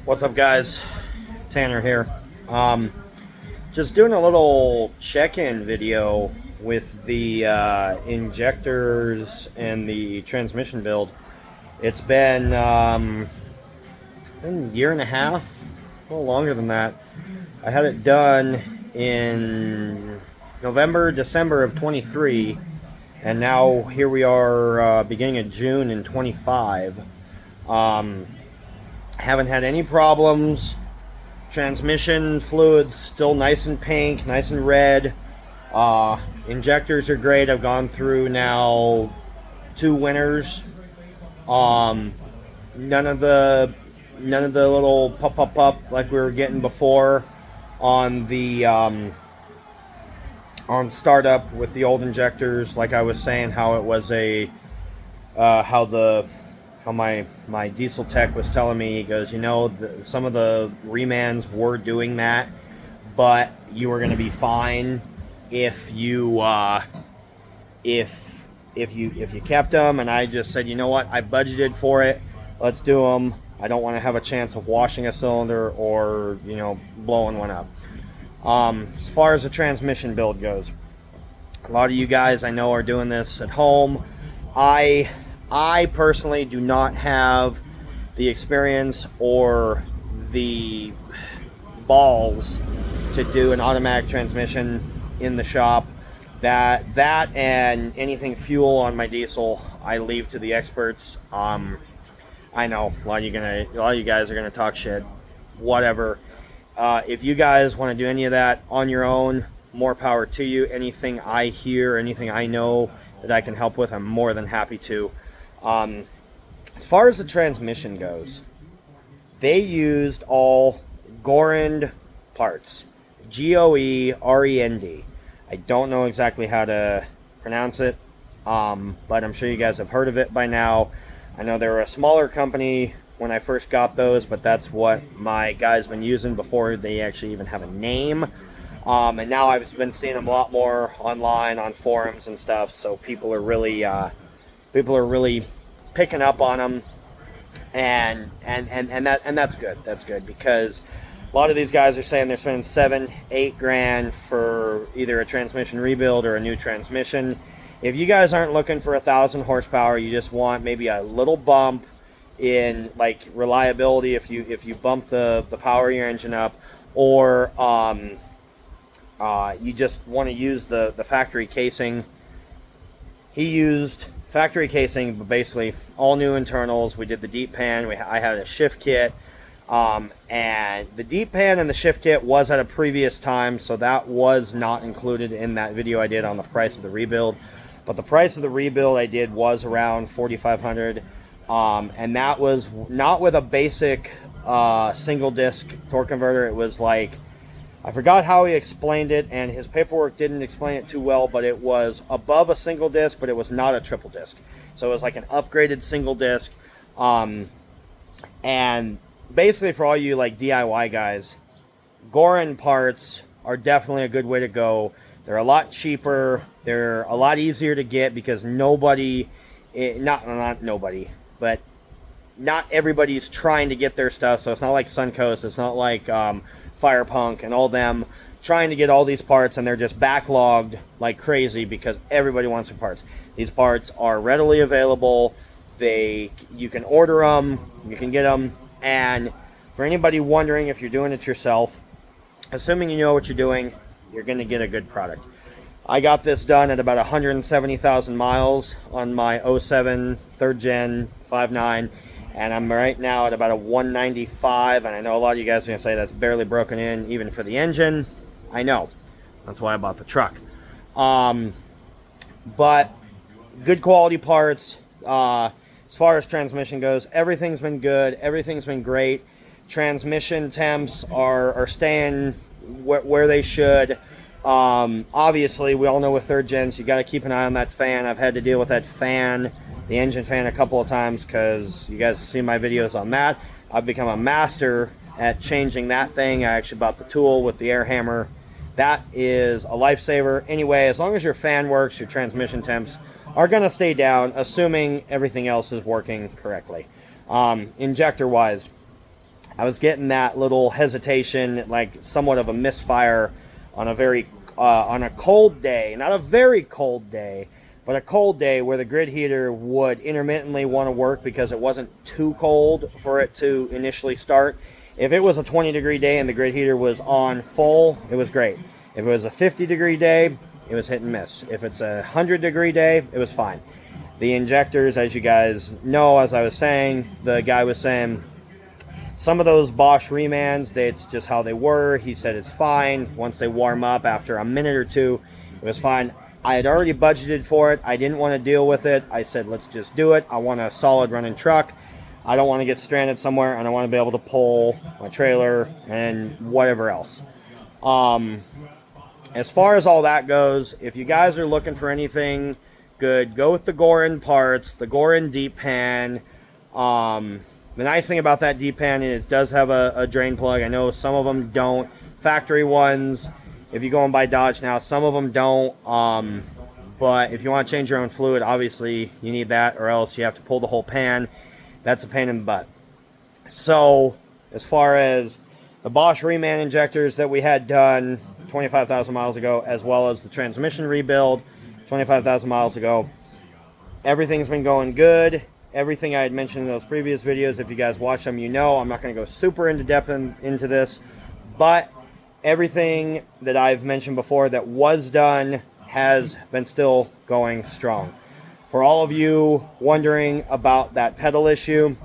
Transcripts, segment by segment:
What's up, guys? Tanner here. Um, just doing a little check-in video with the injectors and the transmission build. It's been a year and a half, a little longer than that. I had it done in November, December of 23, and now here we are, beginning of June in 25. Haven't had any problems. Transmission fluids still nice and pink, nice and red. Injectors are great. I've gone through now 2 winters. None of the little pop like we were getting before on the on startup with the old injectors. Like I was saying, how it was a how my diesel tech was telling me. He goes, some of the remans were doing that, but you were going to be fine if you if you kept them. And I just said, you know what, I budgeted for it, let's do them. I don't want to have a chance of washing a cylinder or blowing one up. As far as the transmission build goes, a lot of you guys I know are doing this at home. I personally do not have the experience or the balls to do an automatic transmission in the shop. That and anything fuel on my diesel, I leave to the experts. I know a lot of you guys are gonna talk shit. Whatever. If you guys want to do any of that on your own, more power to you. Anything I hear, anything I know that I can help with, I'm more than happy to. As far as the transmission goes, they used all Gorend parts. Goerend. I don't know exactly how to pronounce it, but I'm sure you guys have heard of it by now. I know they were a smaller company when I first got those, but that's what my guy's been using before they actually even have a name. And now I've been seeing them a lot more online on forums and stuff, so people are really picking up on them, and that's good. That's good, because a lot of these guys are saying they're spending $7-8 grand for either a transmission rebuild or a new transmission. If you guys aren't looking for 1,000 horsepower, you just want maybe a little bump in like reliability if you bump the power of your engine up, or you just want to use the factory casing. He used factory casing, but basically all new internals. We did the deep pan. I had a shift kit, and the deep pan and the shift kit was at a previous time, so that was not included in that video I did on the price of the rebuild. But the price of the rebuild I did was around $4,500, and that was not with a basic single disc torque converter. It was like, I forgot how he explained it, and his paperwork didn't explain it too well, but it was above a single disc, but it was not a triple disc. So it was like an upgraded single disc. And basically for all you like DIY guys, Gorend parts are definitely a good way to go. They're a lot cheaper. They're a lot easier to get because not everybody's trying to get their stuff. So it's not like Suncoast. It's not like Firepunk and all them trying to get all these parts, and they're just backlogged like crazy because everybody wants their parts. These parts are readily available. You can order them, you can get them, and for anybody wondering if you're doing it yourself, assuming you know what you're doing, you're going to get a good product. I got this done at about 170,000 miles on my 07 3rd gen 5.9, and I'm right now at about a 195, and I know a lot of you guys are going to say that's barely broken in even for the engine. I know. That's why I bought the truck. But good quality parts. As far as transmission goes, everything's been good. Everything's been great. Transmission temps are staying where they should. Obviously, we all know with 3rd gens, you got to keep an eye on that fan. I've had to deal with that fan, the engine fan, a couple of times because you guys have seen my videos on that. I've become a master at changing that thing. I actually bought the tool with the air hammer. That is a lifesaver. Anyway, as long as your fan works, your transmission temps are going to stay down, assuming everything else is working correctly. Injector-wise, I was getting that little hesitation, like somewhat of a misfire on a cold day, not a very cold day, but a cold day where the grid heater would intermittently want to work because it wasn't too cold for it to initially start. If it was a 20-degree day and the grid heater was on full, it was great. If it was a 50-degree day, it was hit and miss. If it's a 100-degree day, it was fine. The injectors, as you guys know, as I was saying, the guy was saying, some of those Bosch remans, it's just how they were. He said it's fine. Once they warm up after a minute or two, it was fine. I had already budgeted for it. I didn't want to deal with it. I said, let's just do it. I want a solid running truck. I don't want to get stranded somewhere, and I want to be able to pull my trailer and whatever else. As far as all that goes, if you guys are looking for anything good, go with the Gorin parts, the Gorin deep pan. The nice thing about that deep pan is it does have a drain plug. I know some of them don't. Factory ones, if you go and buy Dodge now, some of them don't. But if you want to change your own fluid, obviously you need that, or else you have to pull the whole pan. That's a pain in the butt. So as far as the Bosch reman injectors that we had done 25,000 miles ago, as well as the transmission rebuild 25,000 miles ago, everything's been going good. Everything I had mentioned in those previous videos, if you guys watch them, you know I'm not going to go super into depth into this, but everything that I've mentioned before that was done has been still going strong. For all of you wondering about that pedal issue,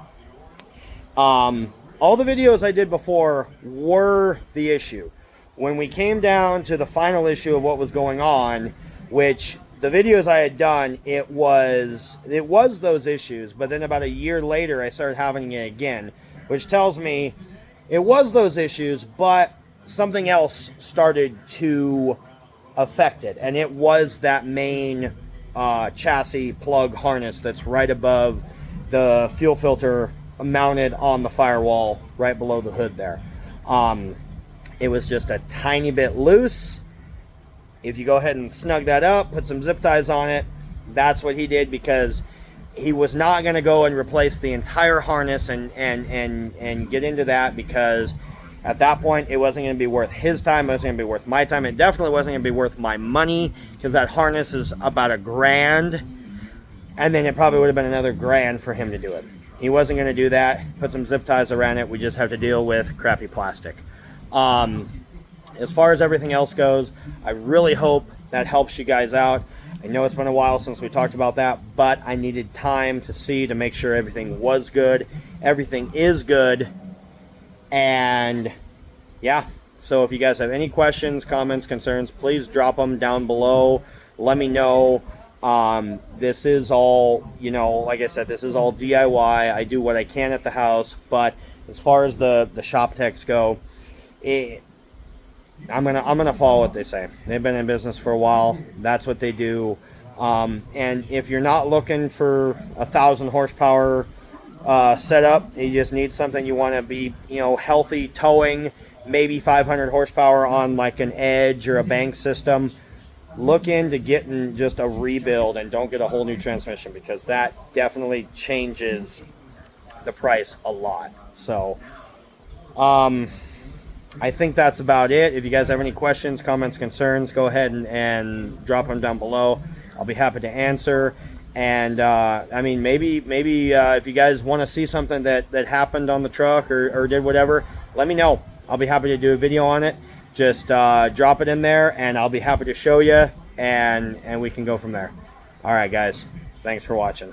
all the videos I did before were the issue. When we came down to the final issue of what was going on, which the videos I had done, it was those issues, but then about a year later, I started having it again, which tells me it was those issues, but something else started to affect it, and it was that main chassis plug harness that's right above the fuel filter mounted on the firewall right below the hood there. It was just a tiny bit loose. If you go ahead and snug that up, put some zip ties on it, that's what he did, because he was not going to go and replace the entire harness and get into that, because at that point it wasn't going to be worth his time, it wasn't going to be worth my time, it definitely wasn't going to be worth my money, because that harness is about $1,000, and then it probably would have been another $1,000 for him to do it. He wasn't going to do that. Put some zip ties around it. We just have to deal with crappy plastic. As far as everything else goes, I really hope that helps you guys out. I know it's been a while since we talked about that, but I needed time to make sure everything was good. Everything is good. And yeah, so if you guys have any questions, comments, concerns, please drop them down below. Let me know. This is all, like I said, this is all DIY. I do what I can at the house, but as far as the shop techs go, I'm gonna follow what they say. They've been in business for a while. That's what they do. And if you're not looking for 1,000 horsepower setup, you just need something you want to be, healthy towing, maybe 500 horsepower on like an Edge or a bank system. Look into getting just a rebuild and don't get a whole new transmission, because that definitely changes the price a lot. So, I think that's about it. If you guys have any questions, comments, concerns, go ahead and drop them down below. I'll be happy to answer. And maybe if you guys want to see something that happened on the truck or did whatever, let me know. I'll be happy to do a video on it. Just drop it in there, and I'll be happy to show you, and we can go from there. All right, guys. Thanks for watching.